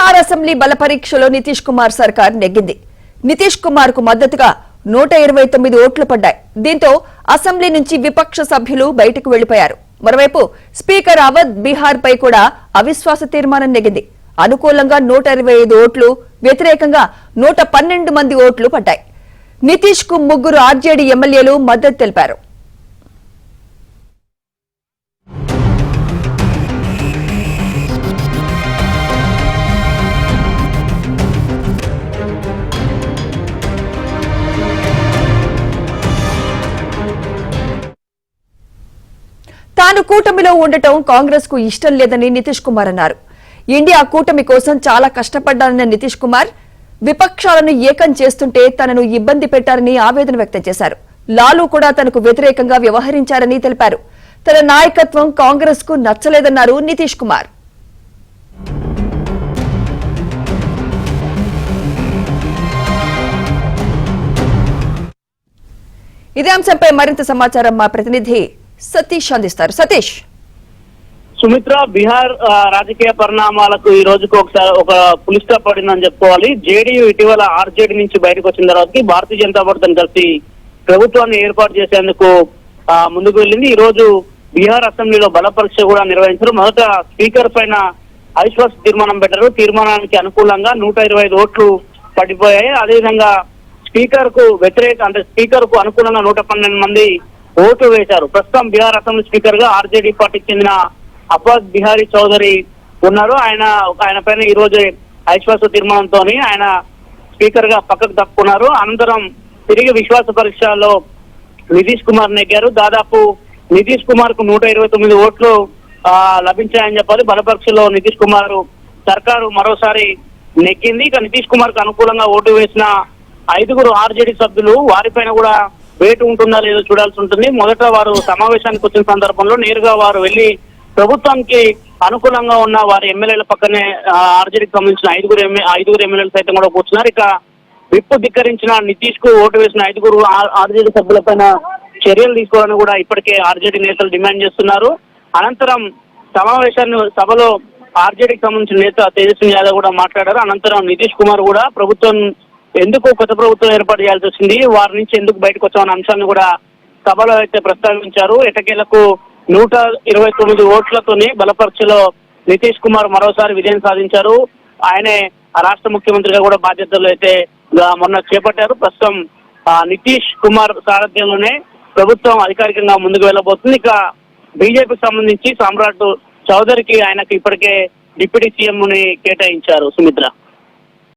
Bihar assembly బల పరీక్షలో నితీష్ కుమార్ సర్కార్ నెగ్గింది. నితీష్ కుమార్ కు మద్దతుగా 129 ఓట్లు పడ్డాయి. దీంతో అసెంబ్లీ నుంచి విపక్ష సభ్యులు బయటకు వెళ్లిపోయారు. మరోవైపు స్పీకర్ అవధ్ బీహార్ పై కూడా అవిశ్వాస తీర్మానం నెగ్గింది. అనుకూలంగా 125 ఓట్లు, వ్యతిరేకంగా 112 మంది ఓట్లు పడ్డాయి. నితీష్ కు 3 ఆర్జేడీ ఎమ్మెల్యేలు మద్దతు తెలిపారు. తాను కూటమిలో ఉండటం కాంగ్రెస్ కు ఇష్టం లేదని నితీష్ కుమార్ అన్నారు. ఇండియా కూటమి కోసం చాలా కష్టపడ్డానన్న నితీష్ కుమార్ విపక్షాలను ఏకం చేస్తుంటే తనను ఇబ్బంది పెట్టారని ఆవేదన వ్యక్తం చేశారు. లాలూ కూడా తనకు వ్యతిరేకంగా వ్యవహరించారని తెలిపారు. తన నాయకత్వం కాంగ్రెస్ కు నచ్చలేదన్నారు నితీష్ కుమార్. ఇదే అంశంపై మరింత సమాచారం మా ప్రతినిధి సతీష్ అందిస్తారు. సతీష్. సుమిత్ర, బీహార్ రాజకీయ పరిణామాలకు ఈ రోజుకు ఒకసారి ఒక పులి స్టాప్ పడిందని చెప్పుకోవాలి. జేడీయూ ఇటీవల ఆర్జేడీ నుంచి బయటకు వచ్చిన తర్వాత భారతీయ జనతా పార్టీతో కలిసి ప్రభుత్వాన్ని ఏర్పాటు చేసేందుకు ముందుకు వెళ్ళింది. ఈ రోజు బీహార్ అసెంబ్లీలో బల పరీక్ష కూడా నిర్వహించారు. మొదట స్పీకర్ పైన అవిశ్వాస తీర్మానం పెట్టారు. తీర్మానానికి అనుకూలంగా 125 ఓట్లు పడిపోయాయి. అదేవిధంగా స్పీకర్ కు అంటే స్పీకర్ కు అనుకూలంగా 112 మంది ఓట్లు వేశారు. ప్రస్తుతం బీహార్ అసెంబ్లీ స్పీకర్ గా ఆర్జేడీ పార్టీకి చెందిన అబ్బాస్ బిహారీ చౌదరి ఉన్నారు. ఆయన పైన ఈ రోజు అవిశ్వాస తీర్మానంతో ఆయన స్పీకర్ గా పక్కకు తప్పుకున్నారు. అనంతరం తిరిగి విశ్వాస పరీక్షలో నితీష్ కుమార్ నెగ్గారు. దాదాపు నితీష్ కుమార్ కు 129 ఓట్లు లభించాయని చెప్పాలి. బలపరీక్షలో నితీష్ కుమార్ సర్కారు మరోసారి నెగ్గింది. ఇక నితీష్ కుమార్ కు అనుకూలంగా ఓటు వేసిన 5 ఆర్జేడీ సభ్యులు వారిపైన కూడా వేటు ఉంటుందా లేదో చూడాల్సి ఉంటుంది. మొదట వారు సమావేశానికి వచ్చిన సందర్భంలో నేరుగా వారు వెళ్లి ప్రభుత్వానికి అనుకూలంగా ఉన్న వారి ఎమ్మెల్యేల పక్కనే ఆర్జేడీకి సంబంధించిన 5 ఎమ్మెల్యేలు సైతం కూడా కూర్చున్నారు. ఇక విప్పు ధిక్కరించిన నితీష్ కు ఓటు వేసిన 5 ఆర్జేడీ సభ్యులపైన చర్యలు తీసుకోవాలని కూడా ఇప్పటికే ఆర్జేడీ నేతలు డిమాండ్ చేస్తున్నారు. అనంతరం సభలో ఆర్జేడీకి సంబంధించిన నేత తేజస్వి యాదవ్ కూడా మాట్లాడారు. అనంతరం నితీష్ కుమార్ కూడా ప్రభుత్వం ఎందుకు కొత్త ప్రభుత్వం ఏర్పాటు చేయాల్సి వచ్చింది, వారి నుంచి ఎందుకు బయటకు వచ్చామన్న అంశాన్ని కూడా సభలో అయితే ప్రస్తావించారు. ఎటకేలకు 129 ఓట్లతోనే బలపరీక్షలో నితీష్ కుమార్ మరోసారి విజయం సాధించారు. ఆయనే రాష్ట్ర ముఖ్యమంత్రిగా కూడా బాధ్యతలు అయితే మొన్న చేపట్టారు. ప్రస్తుతం నితీష్ కుమార్ సారథ్యంలోనే ప్రభుత్వం అధికారికంగా ముందుకు వెళ్ళబోతుంది. ఇక బీజేపీకి సంబంధించి సామ్రాట్ చౌదరికి ఆయనకు ఇప్పటికే డిప్యూటీ సీఎం ని కేటాయించారు. సుమిత్ర.